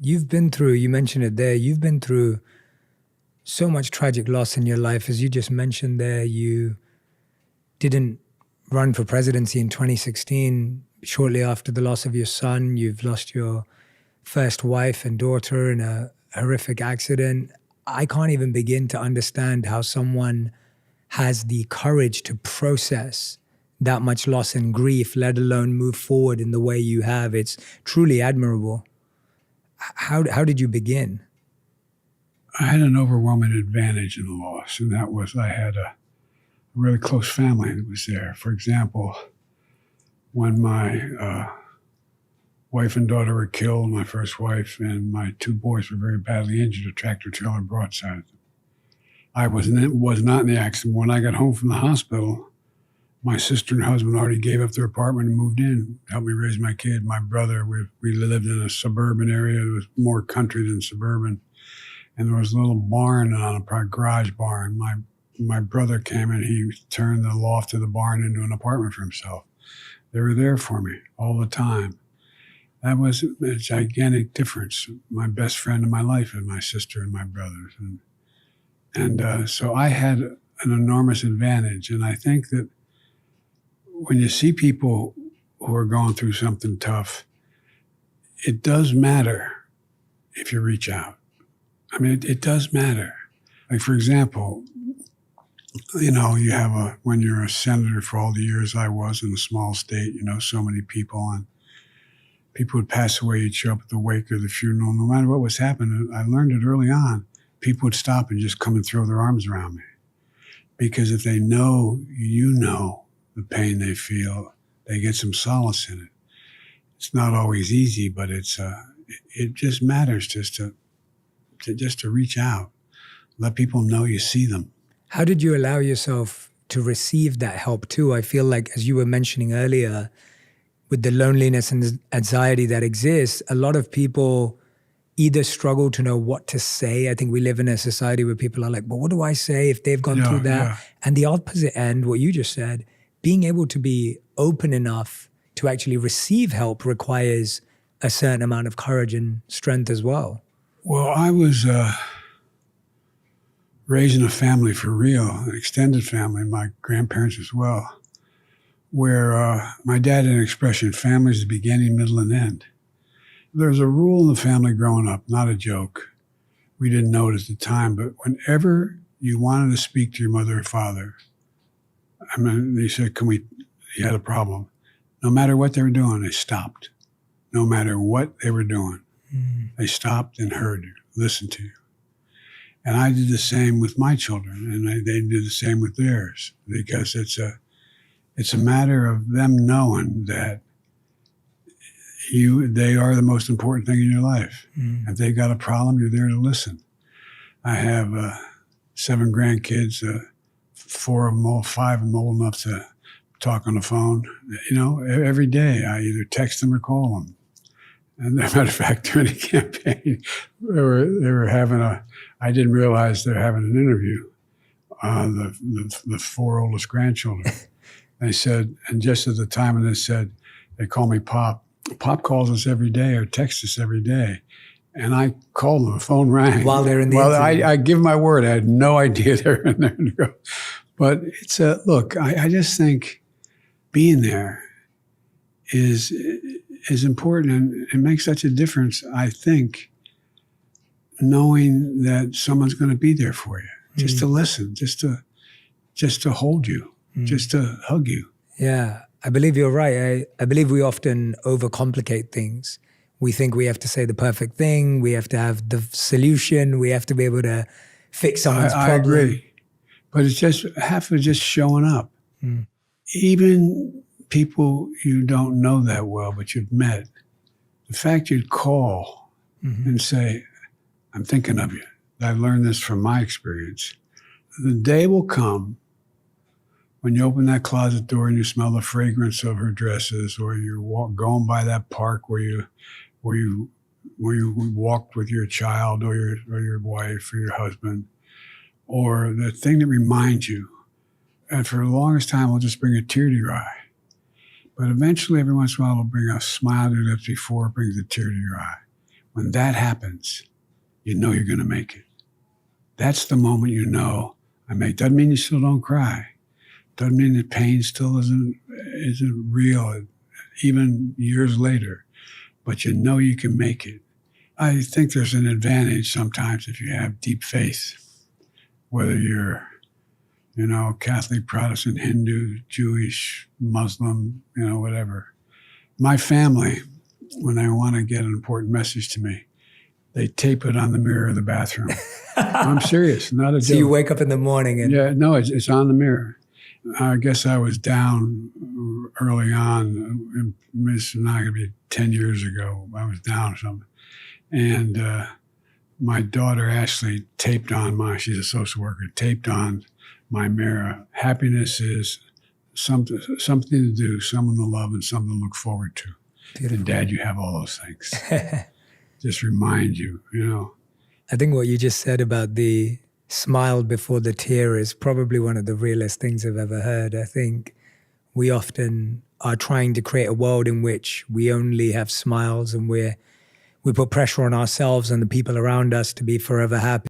You've been through, you mentioned it there, you've been through so much tragic loss in your life. As you just mentioned there, you didn't run for presidency in 2016. Shortly after the loss of your son, you've lost your first wife and daughter in a horrific accident. I can't even begin to understand how someone has the courage to process that much loss and grief, let alone move forward in the way you have. It's truly admirable. How did you begin? I had an overwhelming advantage in the loss, and that was I had a really close family that was there. For example, when my wife and daughter were killed, my first wife and my two boys were very badly injured, a tractor trailer broadsided them. I was not in the accident. When I got home from the hospital, my sister and husband already gave up their apartment and moved in, helped me raise my kid. My brother, we lived in a suburban area. It was more country than suburban. And there was a little barn on a garage barn. My brother came and he turned the loft of the barn into an apartment for himself. They were there for me all the time. That was a gigantic difference. My best friend in my life is my sister and my brothers. And so I had an enormous advantage. And I think that when you see people who are going through something tough, it does matter if you reach out. I mean, it does matter. Like, for example, you know, when you're a senator for all the years I was in a small state, you know, so many people, and people would pass away, you'd show up at the wake or the funeral, no matter what was happening. I learned it early on. People would stop and just come and throw their arms around me. Because if they know, you know, the pain they feel, they get some solace in it. It's not always easy, but it just matters just to reach out, let people know you see them. How did you allow yourself to receive that help too? I feel like, as you were mentioning earlier, with the loneliness and anxiety that exists, a lot of people either struggle to know what to say. I think we live in a society where people are like, well, what do I say if they've gone through that? Yeah. And the opposite end, what you just said, being able to be open enough to actually receive help requires a certain amount of courage and strength as well. Well, I was raised in a family for real, an extended family, my grandparents as well, where my dad had an expression, family is the beginning, middle, and end. There's a rule in the family growing up, not a joke. We didn't know it at the time, but whenever you wanted to speak to your mother or father, I mean, they said, you had a problem. No matter what they were doing, they stopped. No matter what they were doing, they stopped and heard you, listened to you. And I did the same with my children, and they did the same with theirs, because it's a matter of them knowing that they are the most important thing in your life. If they got a problem, you're there to listen. I have 7 grandkids, 5 of them old enough to talk on the phone. You know, every day I either text them or call them. And as a matter of fact, during the campaign, they were having I didn't realize they're having an interview, the 4 oldest grandchildren. They said, and just at the time when they said, they call me Pop. Pop calls us every day or texts us every day. And I called them, the phone rang. While they're in the Well, I give my word, I had no idea they were in there to go. But it's look, I just think being there is important, and it makes such a difference, I think, knowing that someone's going to be there for you, just to listen, just to hold you, just to hug you. Yeah, I believe you're right. I believe we often overcomplicate things. We think we have to say the perfect thing. We have to have the solution. We have to be able to fix someone's problem. I agree. But it's just half of just showing up. Even people you don't know that well, but you've met, the fact you'd call and say, I'm thinking of you. I've learned this from my experience. The day will come when you open that closet door and you smell the fragrance of her dresses, or you're going by that park where you walked with your child or your wife or your husband, or the thing that reminds you. And for the longest time, it'll just bring a tear to your eye. But eventually, every once in a while, it'll bring a smile to your lips before it brings a tear to your eye. When that happens, you know you're going to make it. That's the moment you know I make. Doesn't mean you still don't cry. Doesn't mean that pain still isn't real, even years later. But you know you can make it. I think there's an advantage sometimes if you have deep faith, whether you're, Catholic, Protestant, Hindu, Jewish, Muslim, whatever. My family, when they want to get an important message to me, they tape it on the mirror of the bathroom. I'm serious, not a joke. So you wake up in the morning and... Yeah, no, it's on the mirror. I guess I was down early on. It's not going to be 10 years ago. I was down or something. And my daughter Ashley taped on she's a social worker, taped on my mirror. Happiness is something to do, someone to love, and something to look forward to. Beautiful. And Dad, you have all those things. Just remind you, I think what you just said about the smile before the tear is probably one of the realest things I've ever heard. I think we often are trying to create a world in which we only have smiles, and we put pressure on ourselves and the people around us to be forever happy.